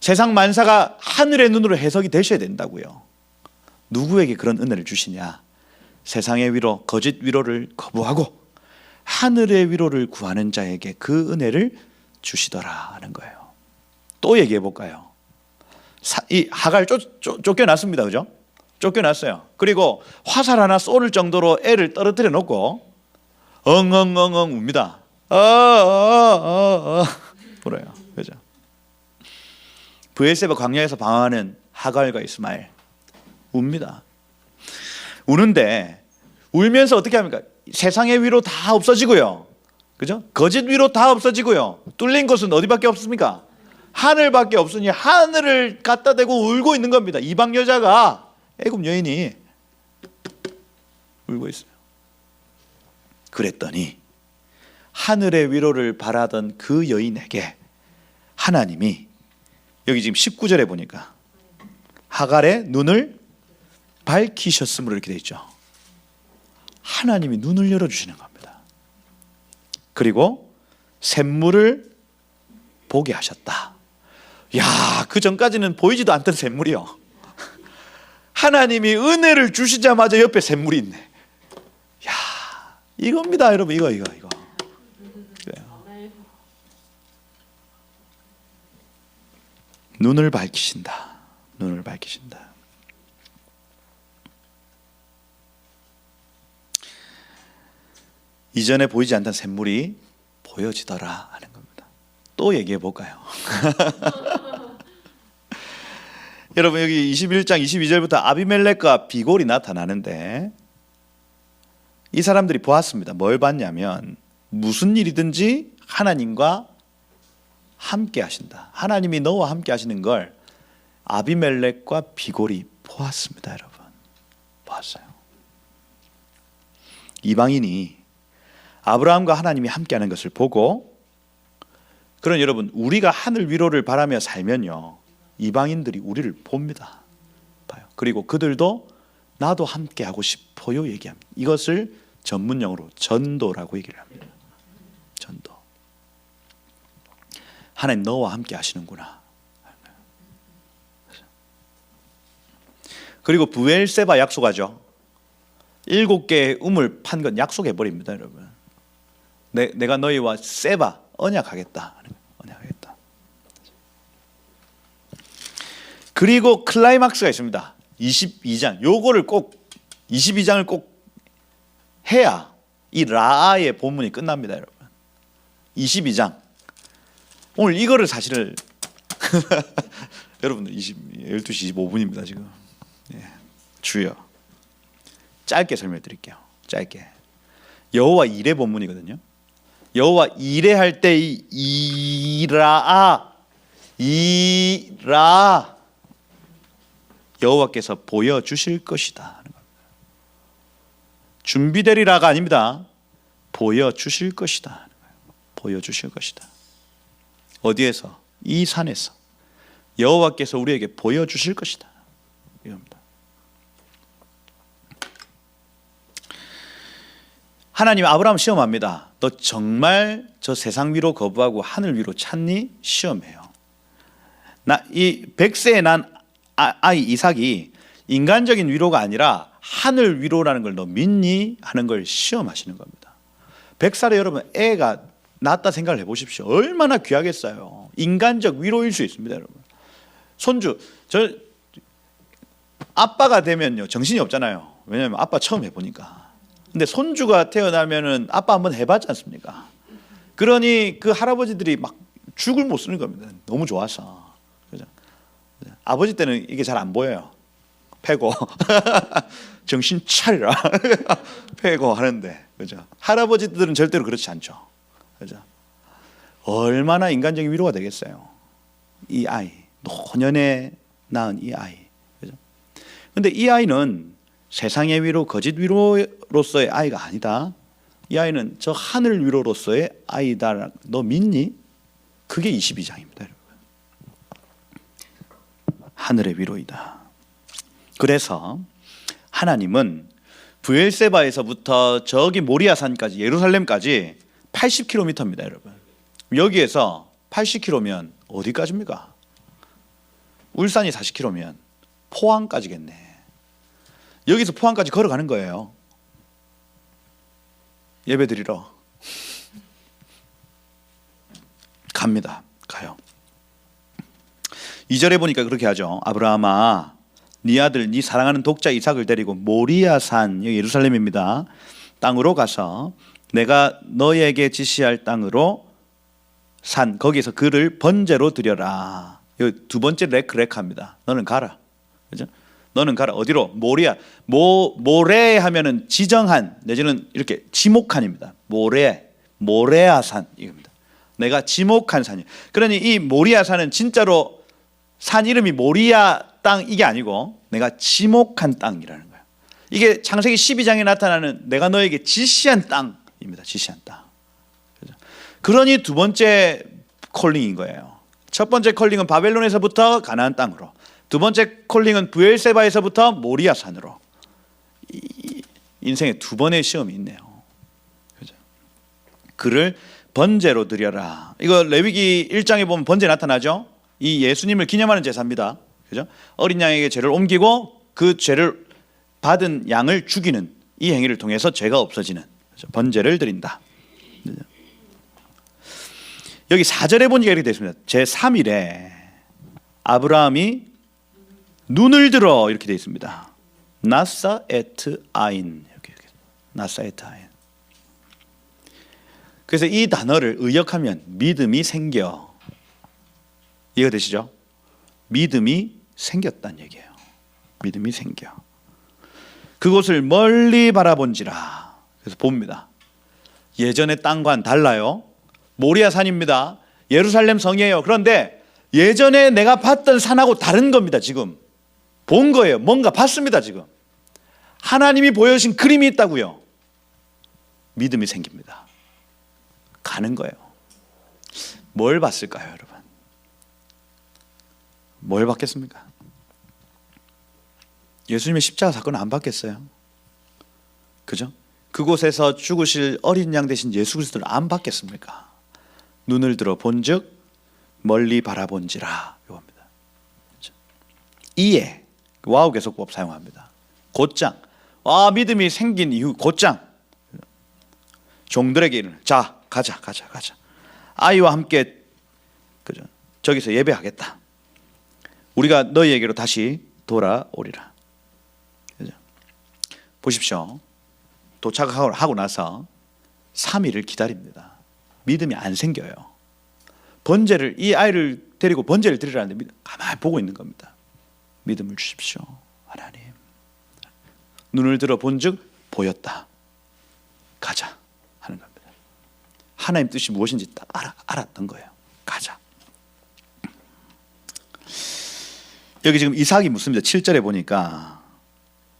세상 만사가 하늘의 눈으로 해석이 되셔야 된다고요. 누구에게 그런 은혜를 주시냐? 세상의 위로, 거짓 위로를 거부하고 하늘의 위로를 구하는 자에게 그 은혜를 주시더라 하는 거예요. 또 얘기해 볼까요? 이 하갈 쫓겨났습니다. 그죠? 쫓겨났어요. 그리고 화살 하나 쏠을 정도로 애를 떨어뜨려 놓고 엉엉엉엉 웁니다. 울어요. 그죠? 브에세바 광야에서 방황하는 하갈과 이스마엘 웁니다. 우는데 울면서 어떻게 합니까? 세상의 위로 다 없어지고요. 그죠? 거짓 위로 다 없어지고요. 뚫린 곳은 어디밖에 없습니까? 하늘밖에 없으니 하늘을 갖다 대고 울고 있는 겁니다. 이방 여자가, 애굽 여인이 울고 있어요. 그랬더니 하늘의 위로를 바라던 그 여인에게 하나님이 여기 지금 19절에 보니까 하갈의 눈을 밝히셨으므로 이렇게 되어 있죠. 하나님이 눈을 열어주시는 겁니다. 그리고 샘물을 보게 하셨다. 야, 그 전까지는 보이지도 않던 샘물이요. 하나님이 은혜를 주시자마자 옆에 샘물이 있네. 야, 이겁니다, 여러분. 이거. 눈을 밝히신다. 눈을 밝히신다. 이전에 보이지 않던 샘물이 보여지더라 하는 겁니다. 또 얘기해 볼까요? 여러분 여기 21장 22절부터 아비멜렉과 비골이 나타나는데 이 사람들이 보았습니다. 뭘 봤냐면 무슨 일이든지 하나님과 함께 하신다. 하나님이 너와 함께 하시는 걸 아비멜렉과 비골이 보았습니다, 여러분. 보았어요. 이방인이 아브라함과 하나님이 함께하는 것을 보고, 그런 여러분, 우리가 하늘 위로를 바라며 살면요, 이방인들이 우리를 봅니다. 봐요. 그리고 그들도 나도 함께하고 싶어요 얘기합니다. 이것을 전문용어로 전도라고 얘기를 합니다. 전도. 하나님 너와 함께 하시는구나. 그리고 브엘세바 약속하죠. 7개의 우물 판 건 약속해 버립니다, 여러분. 내가 너희와 세바 언약하겠다. 언약하겠다. 그리고 클라이막스가 있습니다. 22장. 요거를 꼭 22장을 꼭 해야 이 라아의 본문이 끝납니다, 여러분. 22장. 오늘 이거를 사실을 여러분들 12시 25분입니다, 지금. 예. 주여. 짧게 설명해 드릴게요. 짧게. 여호와 이레 본문이거든요. 여호와 이레 할 때 이라 여호와께서 보여주실 것이다 하는 겁니다. 준비되리라가 아닙니다. 보여주실 것이다 하는 거예요. 보여주실 것이다. 어디에서? 이 산에서 여호와께서 우리에게 보여주실 것이다. 이겁니다. 하나님 아브라함 시험합니다. 너 정말 저 세상 위로 거부하고 하늘 위로 찾니? 시험해요. 이 100세에 난 아이 이삭이 인간적인 위로가 아니라 하늘 위로라는 걸 너 믿니? 하는 걸 시험하시는 겁니다. 100살에 여러분 애가 낳았다 생각을 해보십시오. 얼마나 귀하겠어요. 인간적 위로일 수 있습니다, 여러분. 손주, 저 아빠가 되면요 정신이 없잖아요. 왜냐하면 아빠 처음 해보니까. 근데 손주가 태어나면은 아빠 한번 해봤지 않습니까? 그러니 그 할아버지들이 막 죽을 못 쓰는 겁니다. 너무 좋아서. 그죠? 아버지 때는 이게 잘 안 보여요. 패고 정신 차리라 패고 하는데, 그죠? 할아버지들은 절대로 그렇지 않죠. 그죠? 얼마나 인간적인 위로가 되겠어요. 이 아이, 노년에 낳은 이 아이. 그죠? 근데 이 아이는 세상의 위로, 거짓 위로로서의 아이가 아니다. 이 아이는 저 하늘 위로로서의 아이다. 너 믿니? 그게 22장입니다, 여러분. 하늘의 위로이다. 그래서 하나님은 브엘세바에서부터 저기 모리아산까지, 예루살렘까지 80km입니다, 여러분. 여기에서 80km면 어디까지입니까? 울산이 40km면 포항까지겠네. 여기서 포항까지 걸어가는 거예요. 예배 드리러 갑니다. 가요. 2절에 보니까 그렇게 하죠. 아브라함아, 네 아들, 네 사랑하는 독자 이삭을 데리고 모리아산, 예루살렘입니다, 땅으로 가서 내가 너에게 지시할 땅으로 산, 거기에서 그를 번제로 드려라. 두 번째 레크레카입니다. 너는 가라. 그죠? 너는 가라. 어디로? 모리아. 모레 하면은 지정한, 내지는 이렇게 지목한입니다. 모레아산 이겁니다. 내가 지목한 산이. 그러니 이 모리아산은 진짜로 산 이름이 모리아 땅 이게 아니고 내가 지목한 땅이라는 거예요. 이게 창세기 12장에 나타나는 내가 너에게 지시한 땅입니다. 지시한 땅. 그죠? 그러니 두 번째 콜링인 거예요. 첫 번째 콜링은 바벨론에서부터 가나안 땅으로, 두 번째 콜링은 브엘세바에서부터 모리아산으로. 인생에 두 번의 시험이 있네요. 그죠? 그를 번제로 드려라. 이거 레위기 1장에 보면 번제 나타나죠. 이 예수님을 기념하는 제사입니다. 그죠? 어린 양에게 죄를 옮기고 그 죄를 받은 양을 죽이는 이 행위를 통해서 죄가 없어지는, 그죠? 번제를 드린다. 그죠? 여기 4절에 보니까 이렇게 되어 있습니다. 제3일에 아브라함이 눈을 들어, 이렇게 되어 있습니다. 나사 에트 아인, 이렇게 나사 에트 아인. 그래서 이 단어를 의역하면 믿음이 생겨. 이해가 되시죠? 믿음이 생겼다는 얘기예요. 믿음이 생겨. 그곳을 멀리 바라본지라. 그래서 봅니다. 예전의 땅과는 달라요. 모리아 산입니다. 예루살렘 성이에요. 그런데 예전에 내가 봤던 산하고 다른 겁니다. 지금 본 거예요. 뭔가 봤습니다. 지금 하나님이 보여주신 그림이 있다고요. 믿음이 생깁니다. 가는 거예요. 뭘 봤을까요, 여러분? 뭘 봤겠습니까? 예수님의 십자가 사건은 안 봤겠어요? 그죠? 그곳에서 죽으실 어린 양 대신 예수 그리스도를 안 봤겠습니까? 눈을 들어 본즉 멀리 바라본지라 이겁니다. 그렇죠? 이에 와우 계속법 사용합니다. 곧장 믿음이 생긴 이후 곧장 종들에게 이르는 자 가자. 아이와 함께 그죠? 저기서 예배하겠다. 우리가 너희에게로 다시 돌아오리라. 그죠? 보십시오. 도착하고 나서 3일을 기다립니다. 믿음이 안 생겨요. 번제를 이 아이를 데리고 번제를 드리라는데 가만히 보고 있는 겁니다. 믿음을 주십시오, 하나님. 눈을 들어 본즉 보였다. 가자 하는 겁니다. 하나님 뜻이 무엇인지 딱 알았던 거예요. 가자. 여기 지금 이삭이 묻습니다. 7절에 보니까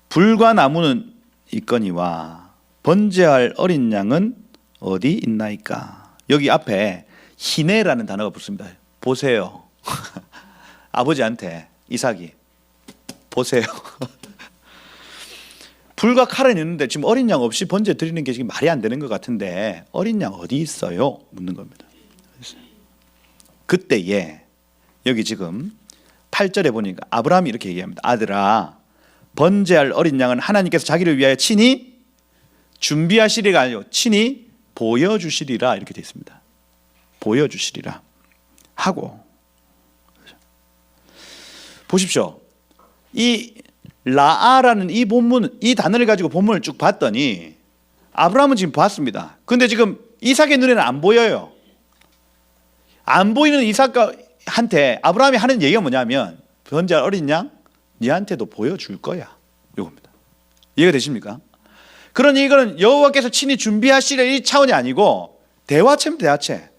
불과 나무는 있거니와 번제할 어린 양은 어디 있나이까. 여기 앞에 히네라는 단어가 붙습니다. 보세요. 아버지한테 이삭이 보세요. 불과 칼은 있는데 지금 어린 양 없이 번제 드리는 게 지금 말이 안 되는 것 같은데 어린 양 어디 있어요? 묻는 겁니다. 그때에 여기 지금 8절에 보니까 아브라함이 이렇게 얘기합니다. 아들아, 번제할 어린 양은 하나님께서 자기를 위하여 친히 준비하시리가 아니고 친히 보여주시리라 이렇게 되어 있습니다. 보여주시리라 하고 보십시오. 이 라아라는 이 본문, 이 단어를 가지고 본문을 쭉 봤더니 아브라함은 지금 봤습니다. 근데 지금 이삭의 눈에는 안 보여요. 안 보이는 이삭한테 아브라함이 하는 얘기가 뭐냐면 번제할 어린 양 니한테도 보여줄 거야 이겁니다. 이해가 되십니까? 그러니 이거는 여호와께서 친히 준비하시려 이 차원이 아니고 대화체입니다. 대화체.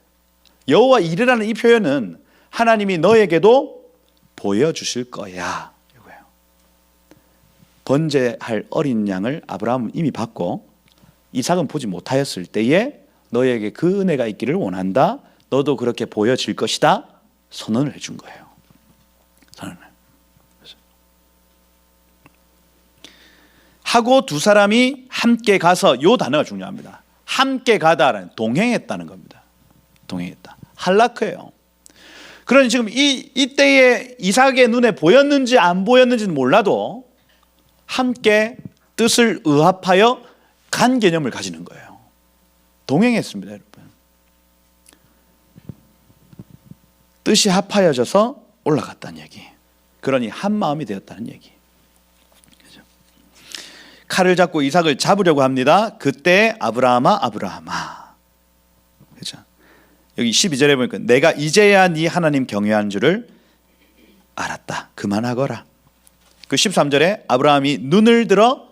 여호와 이르라는 이 표현은 하나님이 너에게도 보여주실 거야 이거예요. 번제할 어린 양을 아브라함은 이미 받고 이삭은 보지 못하였을 때에 너에게 그 은혜가 있기를 원한다. 너도 그렇게 보여질 것이다. 선언을 해준 거예요. 선언을. 하고 두 사람이 함께 가서 요 단어가 중요합니다. 함께 가다라는 동행했다는 겁니다. 동행했다. 할라크예요. 그러니 지금 이때에 이삭의 눈에 보였는지 안 보였는지는 몰라도 함께 뜻을 의합하여 간 개념을 가지는 거예요. 동행했습니다, 여러분. 뜻이 합하여져서 올라갔다는 얘기. 그러니 한 마음이 되었다는 얘기. 그렇죠? 칼을 잡고 이삭을 잡으려고 합니다. 그때 아브라함아. 그렇죠? 여기 12절에 보니까 내가 이제야 네 하나님 경외한 줄을 알았다. 그만하거라. 그 13절에 아브라함이 눈을 들어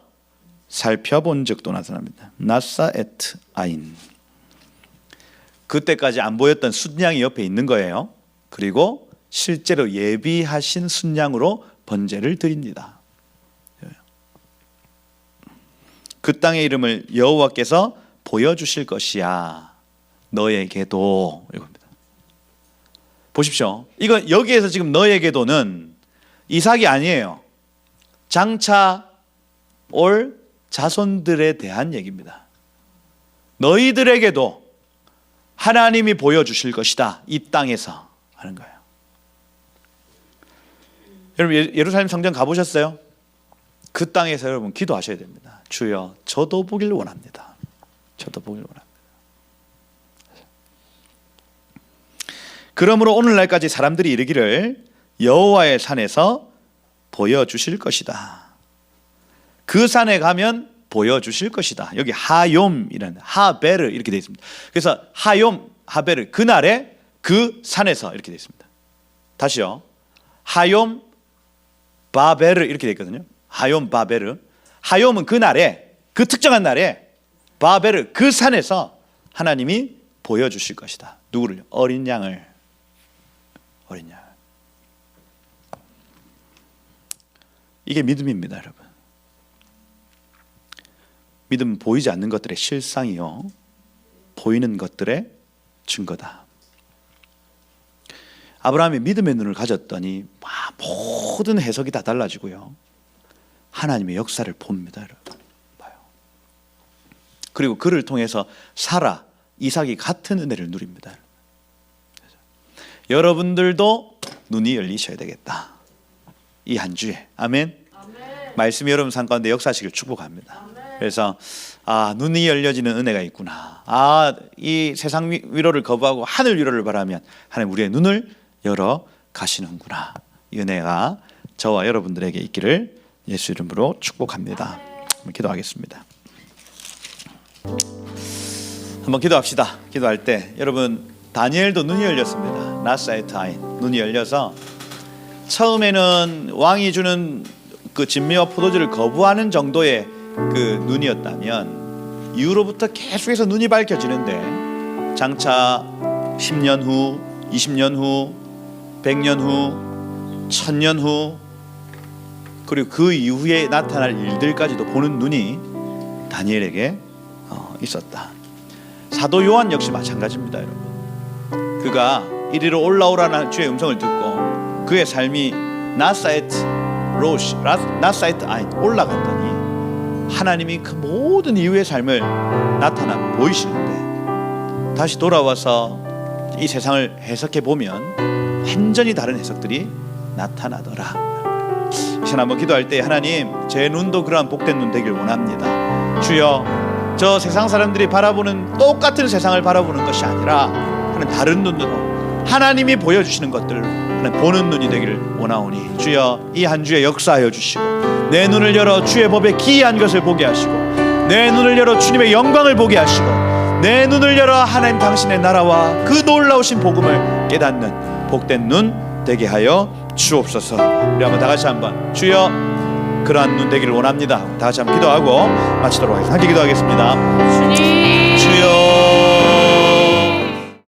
살펴본 적도 나타납니다. 나사 에트 아인. 그때까지 안 보였던 순양이 옆에 있는 거예요. 그리고 실제로 예비하신 순양으로 번제를 드립니다. 그 땅의 이름을 여호와께서 보여주실 것이야. 너에게도 이겁니다. 보십시오. 이건 여기에서 지금 너에게도는 이삭이 아니에요. 장차 올 자손들에 대한 얘기입니다. 너희들에게도 하나님이 보여주실 것이다. 이 땅에서 하는 거예요. 여러분 예루살렘 성전 가보셨어요? 그 땅에서 여러분 기도하셔야 됩니다. 주여 저도 보길 원합니다. 저도 보길 원합니다. 그러므로 오늘날까지 사람들이 이르기를 여호와의 산에서 보여주실 것이다. 그 산에 가면 보여주실 것이다. 여기 하욤이라는 하베르 이렇게 되어 있습니다. 그래서 하욤 하베르 그날에 그 산에서 이렇게 되어 있습니다. 다시요. 하욤 바베르 이렇게 되어 있거든요. 하욤 바베르. 하욤은 그날에 그 특정한 날에 바베르 그 산에서 하나님이 보여주실 것이다. 누구를? 어린 양을. 어린 양. 이게 믿음입니다, 여러분. 믿음은 보이지 않는 것들의 실상이요, 보이는 것들의 증거다. 아브라함이 믿음의 눈을 가졌더니 모든 해석이 다 달라지고요, 하나님의 역사를 봅니다, 여러분. 봐요. 그리고 그를 통해서 사라, 이삭이 같은 은혜를 누립니다. 여러분들도 눈이 열리셔야 되겠다, 이 한 주에. 아멘. 말씀이 여러분 삶 가운데 역사하시길 축복합니다. 그래서 눈이 열려지는 은혜가 있구나. 이 세상 위로를 거부하고 하늘 위로를 바라면 하나님 우리의 눈을 열어 가시는구나. 이 은혜가 저와 여러분들에게 있기를 예수 이름으로 축복합니다. 한번 기도하겠습니다. 한번 기도합시다. 기도할 때 여러분, 다니엘도 눈이 열렸습니다. 나사이트 아인, 눈이 열려서 처음에는 왕이 주는 그 진미와 포도주를 거부하는 정도의 그 눈이었다면 이후로부터 계속해서 눈이 밝혀지는데, 장차 10년 후, 20년 후, 100년 후, 1000년 후, 그리고 그 이후에 나타날 일들까지도 보는 눈이 다니엘에게 있었다. 사도 요한 역시 마찬가지입니다, 여러분. 그가 이리로 올라오라는 주의 음성을 듣고 그의 삶이 나사이트 아인 올라갔더니 하나님이 그 모든 이후의 삶을 나타나 보이시는데, 다시 돌아와서 이 세상을 해석해 보면 완전히 다른 해석들이 나타나더라. 이제 한번 기도할 때, 하나님, 제 눈도 그러한 복된 눈 되길 원합니다. 주여, 저 세상 사람들이 바라보는 똑같은 세상을 바라보는 것이 아니라 하나님 다른 눈으로 하나님이 보여주시는 것들을 하나님 보는 눈이 되기를 원하오니, 주여 이 한 주에 역사하여 주시고 내 눈을 열어 주의 법에 기이한 것을 보게 하시고, 내 눈을 열어 주님의 영광을 보게 하시고, 내 눈을 열어 하나님 당신의 나라와 그 놀라우신 복음을 깨닫는 복된 눈 되게 하여 주옵소서. 우리 한번 다 같이 한번 주여 그러한 눈 되기를 원합니다. 다 같이 한번 기도하고 마치도록 하겠습니다. 함께 기도하겠습니다. 주여